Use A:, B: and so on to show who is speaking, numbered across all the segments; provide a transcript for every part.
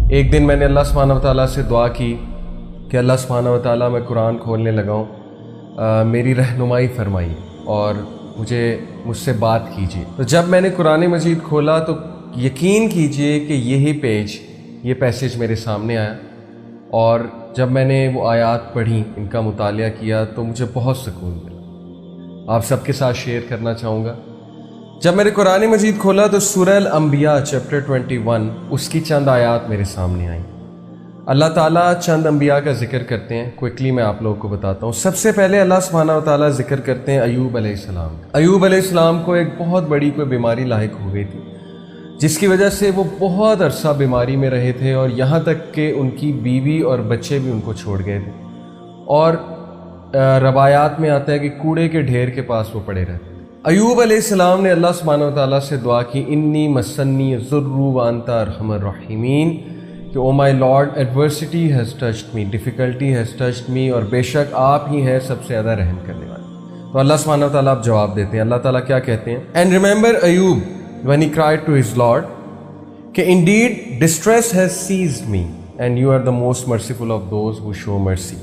A: ایک دن میں نے اللہ سبحانہ و تعالیٰ سے دعا کی کہ اللہ سبحانہ و تعالیٰ میں قرآن کھولنے لگا ہوں، میری رہنمائی فرمائیے اور مجھ سے بات کیجیے۔ تو جب میں نے قرآن مجید کھولا تو یقین کیجیے کہ یہ پیسیج میرے سامنے آیا، اور جب میں نے وہ آیات پڑھی، ان کا مطالعہ کیا، تو مجھے بہت سکون ملا۔ آپ سب کے ساتھ شیئر کرنا چاہوں گا۔ جب میں نے قرآن مجید کھولا تو سورہ الانبیاء چیپٹر 21 اس کی چند آیات میرے سامنے آئیں۔ اللہ تعالیٰ چند انبیاء کا ذکر کرتے ہیں، کوئکلی میں آپ لوگوں کو بتاتا ہوں۔ سب سے پہلے اللہ سبحانہ و تعالیٰ ذکر کرتے ہیں ایوب علیہ السلام۔ ایوب علیہ السلام کو ایک بہت بڑی کوئی بیماری لاحق ہو گئی تھی، جس کی وجہ سے وہ بہت عرصہ بیماری میں رہے تھے، اور یہاں تک کہ ان کی بیوی اور بچے بھی ان کو چھوڑ گئے تھے، اور روایات میں آتا ہے کہ کوڑے کے ڈھیر کے پاس وہ پڑے رہتے۔ ایوب علیہ السلام نے اللہ سبحانہ و تعالیٰ سے دعا کی، انی مسنی الضر وانت ارحم الراحمین، کہ O my Lord adversity has touched me, difficulty has touched me, اور بے شک آپ ہی ہیں سب سے زیادہ رحم کرنے والے۔ تو اللہ سبحانہ و تعالیٰ آپ جواب دیتے ہیں۔ اللہ تعالیٰ کیا کہتے ہیں؟ And remember Ayub when he cried to his Lord کہ indeed distress has seized me and you are the most merciful of those who show mercy,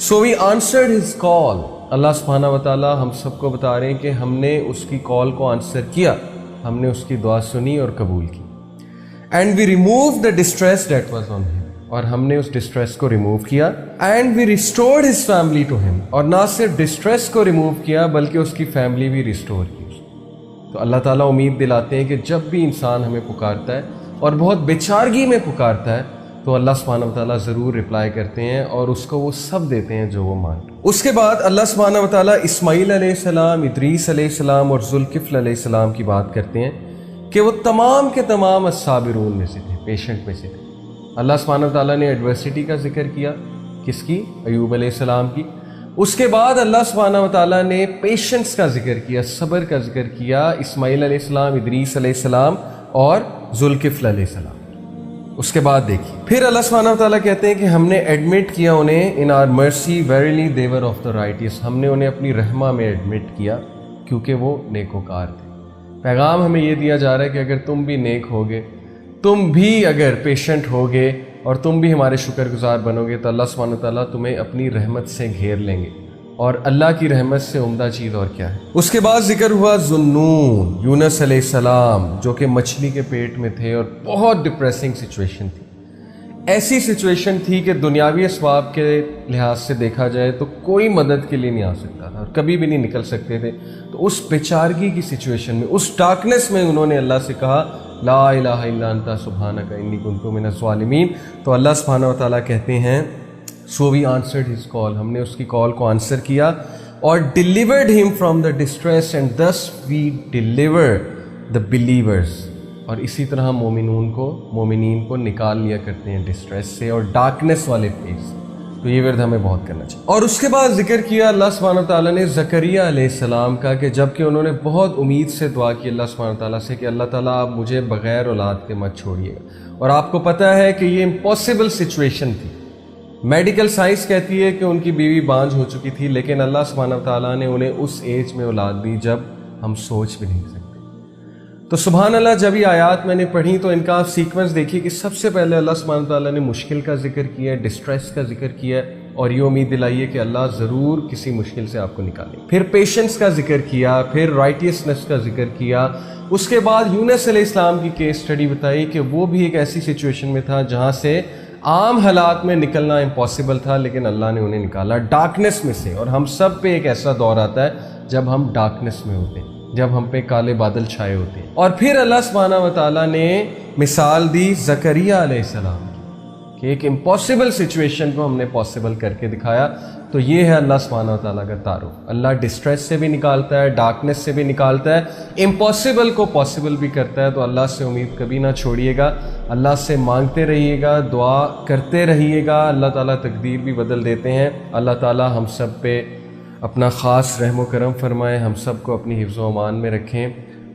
A: so we answered his call۔ اللہ سبحانہ و تعالیٰ ہم سب کو بتا رہے ہیں کہ ہم نے اس کی کال کو آنسر کیا، ہم نے اس کی دعا سنی اور قبول کی۔ And we remove the distress that was on him, اور ہم نے اس ڈسٹریس کو ریموو کیا۔ And we restored his family to him, اور نہ صرف ڈسٹریس کو ریموو کیا بلکہ اس کی فیملی بھی ریسٹور کی۔ تو اللہ تعالیٰ امید دلاتے ہیں کہ جب بھی انسان ہمیں پکارتا ہے اور بہت بیچارگی میں پکارتا ہے تو اللہ سبحانہ و تعالیٰ ضرور رپلائی کرتے ہیں، اور اس کو وہ سب دیتے ہیں جو وہ مانگتا ہے۔ اس کے بعد اللہ سبحانہ و تعالیٰ اسماعیل علیہ السلام، ادریس علیہ السلام اور ذوالکفل علیہ السلام کی بات کرتے ہیں کہ وہ تمام کے تمام الصابرون میں سے تھے، پیشنٹ میں سے تھے۔ اللہ سبحانہ و تعالیٰ نے ایڈورسٹی کا ذکر کیا، کس کی؟ ایوب علیہ السلام کی۔ اس کے بعد اللہ سبحانہ و تعالیٰ نے پیشنس کا ذکر کیا، صبر کا ذکر کیا، اسماعیل علیہ السلام، ادریس علیہ السلام اور ذوالکفل علیہ السلام۔ اس کے بعد دیکھیے پھر اللہ سبحانہ و تعالیٰ کہتے ہیں کہ ہم نے ایڈمٹ کیا انہیں ان آر مرسی verily they were of the رائٹیس، ہم نے انہیں اپنی رحمہ میں ایڈمٹ کیا کیونکہ وہ نیکوکار تھے۔ پیغام ہمیں یہ دیا جا رہا ہے کہ اگر تم بھی نیک ہوگے، تم بھی اگر پیشنٹ ہوگے اور تم بھی ہمارے شکر گزار بنو گے، تو اللہ سبحانہ و تعالیٰ تمہیں اپنی رحمت سے گھیر لیں گے، اور اللہ کی رحمت سے عمدہ چیز اور کیا ہے۔ اس کے بعد ذکر ہوا ذوالنون، یونس علیہ السلام، جو کہ مچھلی کے پیٹ میں تھے اور بہت ڈپریسنگ سچویشن تھی۔ ایسی سچویشن تھی کہ دنیاوی اسباب کے لحاظ سے دیکھا جائے تو کوئی مدد کے لیے نہیں آ سکتا تھا اور کبھی بھی نہیں نکل سکتے تھے۔ تو اس بیچارگی کی سچویشن میں، اس ڈارکنیس میں انہوں نے اللہ سے کہا لا الہ الا انت سبحانک انی کنت من الظالمین۔ تو اللہ سبحانہ و تعالیٰ کہتے ہیں سو وی آنسرڈ ہز کال، ہم نے اس کی کال کو آنسر کیا اور delivered him from the distress and thus we deliver the believers, اور اسی طرح مومنین کو نکال لیا کرتے ہیں ڈسٹریس سے اور ڈارکنیس والے فیز سے۔ تو یہ ورد ہمیں بہت کرنا چاہیے۔ اور اس کے بعد ذکر کیا اللہ سبحانہ تعالیٰ نے زکریا علیہ السلام کا، کہ جب کہ انہوں نے بہت امید سے دعا کی اللہ سبحانہ تعالیٰ سے کہ اللہ تعالیٰ آپ مجھے بغیر اولاد کے مت چھوڑیے گا، اور آپ کو پتہ ہے کہ یہ امپاسبل سچویشن تھی۔ میڈیکل سائنس کہتی ہے کہ ان کی بیوی بانجھ ہو چکی تھی، لیکن اللہ سبحانہ تعالیٰ نے انہیں اس ایج میں اولاد دی جب ہم سوچ بھی نہیں سکتے۔ تو سبحان اللہ، جب یہ آیات میں نے پڑھی تو ان کا آپ سیکوینس دیکھیے کہ سب سے پہلے اللہ سبحانہ تعالیٰ نے مشکل کا ذکر کیا، ڈسٹریس کا ذکر کیا، اور یہ امید دلائیے کہ اللہ ضرور کسی مشکل سے آپ کو نکالے۔ پھر پیشنس کا ذکر کیا، پھر رائٹیسنس کا ذکر کیا۔ اس کے بعد یونس علیہ السلام کی کیس سٹڈی بتائی کہ وہ بھی ایک ایسی سچویشن میں تھا جہاں سے عام حالات میں نکلنا امپاسبل تھا، لیکن اللہ نے انہیں نکالا ڈارکنیس میں سے۔ اور ہم سب پہ ایک ایسا دور آتا ہے جب ہم ڈارکنیس میں ہوتے ہیں، جب ہم پہ کالے بادل چھائے ہوتے ہیں۔ اور پھر اللہ سبحانہ و تعالیٰ نے مثال دی زکریا علیہ السلام کی کہ ایک امپاسبل سچویشن کو ہم نے پاسبل کر کے دکھایا۔ تو یہ ہے اللہ سبحانہ و تعالیٰ کا تعارف۔ اللہ ڈسٹریس سے بھی نکالتا ہے، ڈارکنیس سے بھی نکالتا ہے، امپاسبل کو پاسبل بھی کرتا ہے۔ تو اللہ سے امید کبھی نہ چھوڑیے گا، اللہ سے مانگتے رہیے گا، دعا کرتے رہیے گا، اللہ تعالیٰ تقدیر بھی بدل دیتے ہیں۔ اللہ تعالیٰ ہم سب پہ اپنا خاص رحم و کرم فرمائے، ہم سب کو اپنی حفظ و امان میں رکھیں،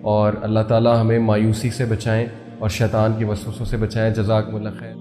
A: اور اللہ تعالیٰ ہمیں مایوسی سے بچائیں اور شیطان کی وسوسوں سے بچائیں۔ جزاکم اللہ خیر۔